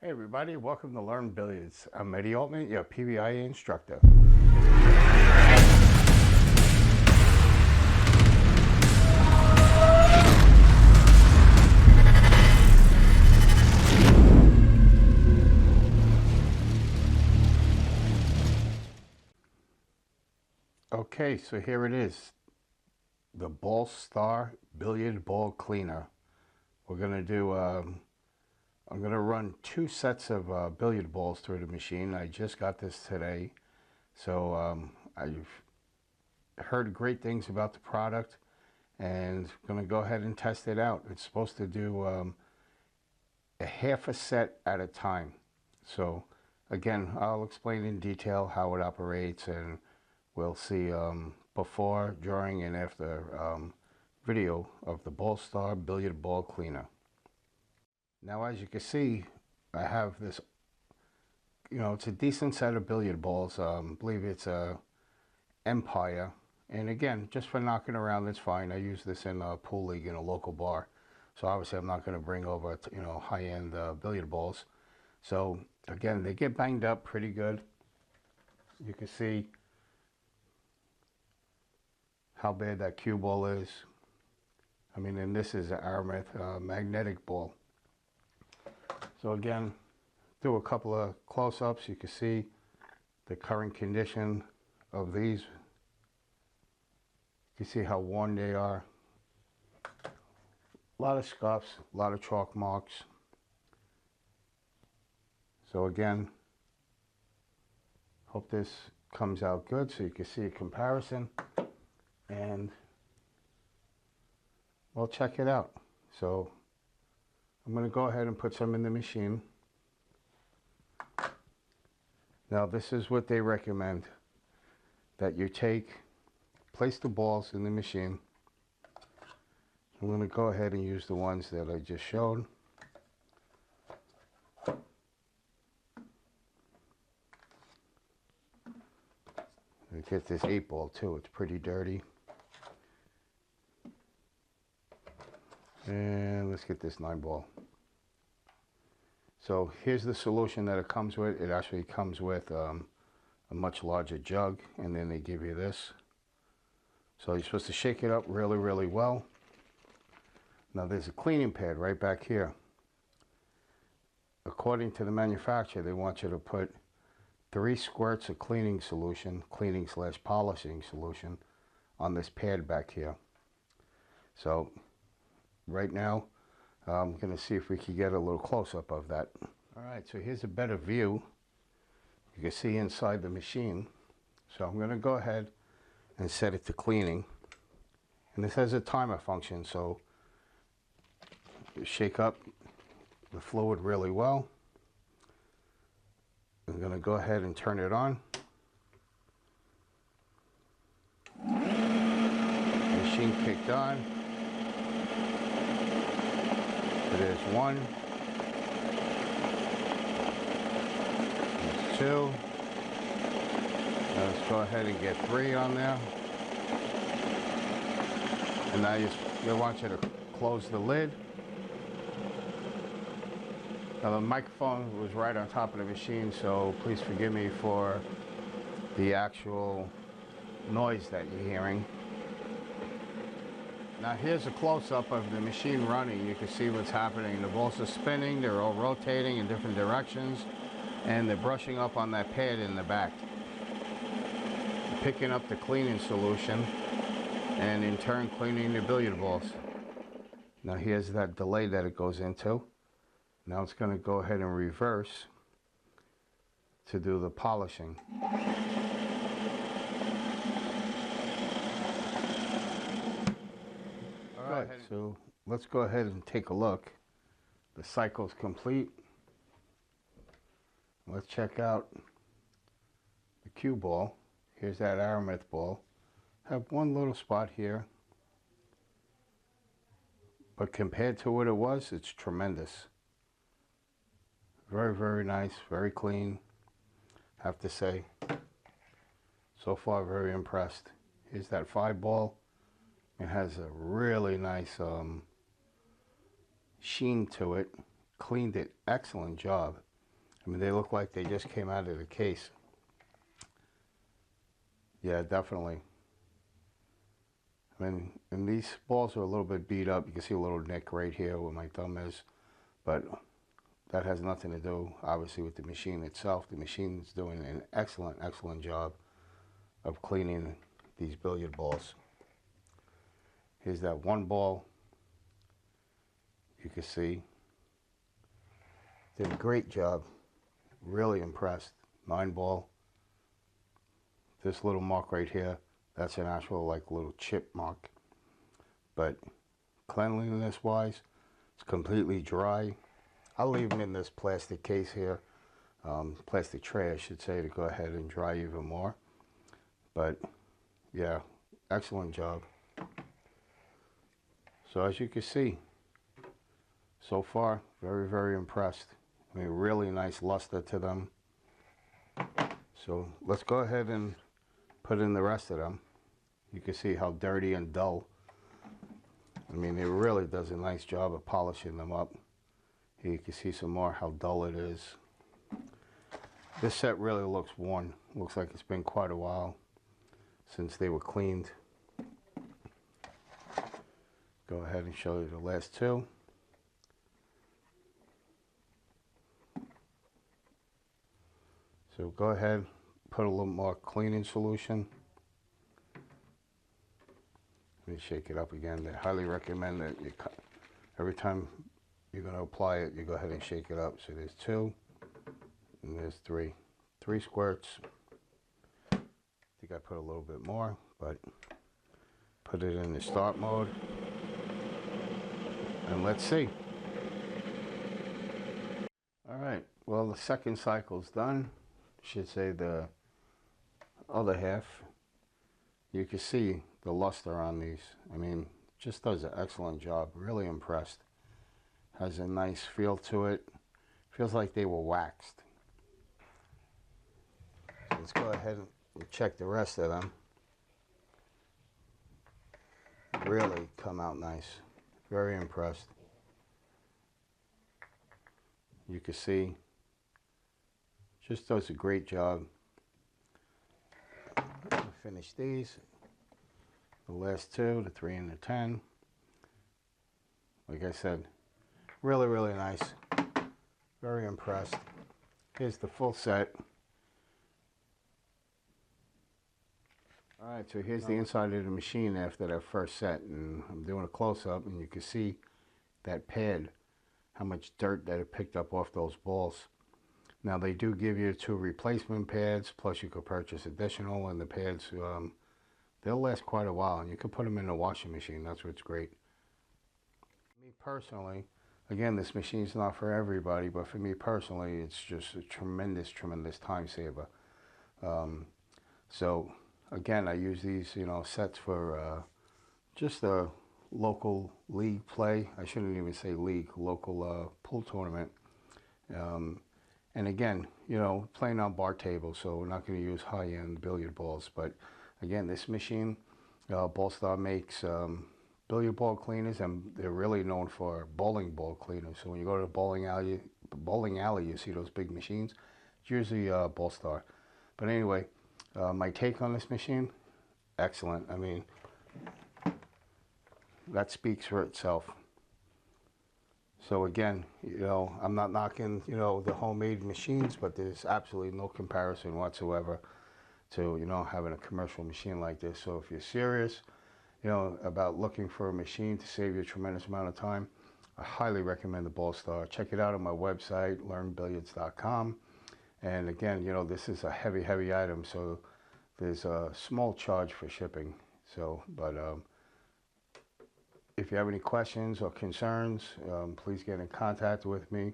Hey everybody, welcome to Learn Billiards. I'm Eddie Altman, your PBIA instructor. Okay, so here it is, the BallStar Billiard Ball Cleaner. We're gonna do, I'm gonna run 2 sets of billiard balls through the machine. I just got this today, so I've heard great things about the product, and I'm gonna go ahead and test it out. It's supposed to do a half a set at a time. So again, I'll explain in detail how it operates, and we'll see before, during, and after video of the BallStar Billiard Ball Cleaner. Now, as you can see, I have this, it's a decent set of billiard balls. I believe it's a Empire. And again, just for knocking around, it's fine. I use this in a pool league in a local bar. So obviously I'm not going to bring over, high-end billiard balls. So again, they get banged up pretty good. You can see how bad that cue ball is. I mean, and this is an Aramith magnetic ball. So again, do a couple of close-ups. You can see the current condition of these. You can see how worn they are. A lot of scuffs, a lot of chalk marks. So again, hope this comes out good so you can see a comparison, and we'll check it out. So I'm going to go ahead and put some in the machine. Now this is what they recommend, that you place the balls in the machine. I'm going to go ahead and use the ones that I just showed. I get this 8-ball too, it's pretty dirty. And let's get this 9-ball. So here's the solution that it comes with. It actually comes with a much larger jug, and then they give you this. So you're supposed to shake it up really, really well. Now there's a cleaning pad right back here. According to the manufacturer, they want you to put 3 squirts of cleaning / polishing solution on this pad back here. So right now, I'm going to see if we can get a little close-up of that. All right, so here's a better view. You can see inside the machine. So I'm going to go ahead and set it to cleaning. And this has a timer function, so shake up the fluid really well. I'm going to go ahead and turn it on. Machine kicked on. So there's 1. There's 2. Now let's go ahead and get 3 on there. And now you'll want you to close the lid. Now the microphone was right on top of the machine, so please forgive me for the actual noise that you're hearing. Now here's a close-up of the machine running. You can see what's happening. The balls are spinning, they're all rotating in different directions, and they're brushing up on that pad in the back. Picking up the cleaning solution, and in turn cleaning the billiard balls. Now here's that delay that it goes into. Now it's going to go ahead and reverse to do the polishing. All right, so let's go ahead and take a look. The cycle's complete. Let's check out the cue ball. Here's that Aramith ball. Have one little spot here, but compared to what it was, it's tremendous. Very, very nice, very clean, have to say. So far, very impressed. Here's that 5-ball. It has a really nice sheen to it. Cleaned it, excellent job. I mean, they look like they just came out of the case. Yeah, definitely. I mean, and these balls are a little bit beat up. You can see a little nick right here where my thumb is, but that has nothing to do, obviously, with the machine itself. The machine is doing an excellent, excellent job of cleaning these billiard balls. Here's that one ball. You can see did a great job. Really impressed. 9 ball. This little mark right here, that's an actual like little chip mark. But cleanliness wise, it's completely dry. I'll leave them in this plastic case here, plastic tray I should say, to go ahead and dry even more. But yeah, excellent job. So as you can see, so far, very, very impressed. I mean, really nice luster to them. So let's go ahead and put in the rest of them. You can see how dirty and dull. I mean, it really does a nice job of polishing them up. Here you can see some more how dull it is. This set really looks worn. Looks like it's been quite a while since they were cleaned. Go ahead and show you the last two. So go ahead, put a little more cleaning solution. Let me shake it up again. I highly recommend that you cut every time you're going to apply it, you go ahead and shake it up. So there's 2 and there's 3. 3 squirts. I think I put a little bit more, but put it in the start mode. And let's see. All right, well, the second cycle's done. Should say the other half. You can see the luster on these. I mean, just does an excellent job. Really impressed. Has a nice feel to it. Feels like they were waxed. So let's go ahead and check the rest of them. Really come out nice. Very impressed. You can see, just does a great job. Finish these. The last 2, the 3 and the 10. Like I said, really, really nice. Very impressed. Here's the full set. Alright, so here's the inside of the machine after that first set, and I'm doing a close-up, and you can see that pad, how much dirt that it picked up off those balls. Now they do give you 2 replacement pads, plus you could purchase additional, and the pads, they'll last quite a while, and you can put them in the washing machine. That's what's great. Me personally, again, this machine's not for everybody, but for me personally, it's just a tremendous, tremendous time saver. So again, I use these, sets for just a local league play. I shouldn't even say league, local pool tournament. And again, playing on bar tables, so we're not going to use high-end billiard balls. But again, this machine, BallStar makes billiard ball cleaners, and they're really known for bowling ball cleaners. So when you go to a bowling alley, you see those big machines. It's usually BallStar. But anyway, my take on this machine, excellent. I mean, that speaks for itself. So again, I'm not knocking, the homemade machines, but there's absolutely no comparison whatsoever to, having a commercial machine like this. So if you're serious, about looking for a machine to save you a tremendous amount of time, I highly recommend the BallStar. Check it out on my website, learnbilliards.com. And again, this is a heavy, heavy item, so there's a small charge for shipping. So, but if you have any questions or concerns, please get in contact with me.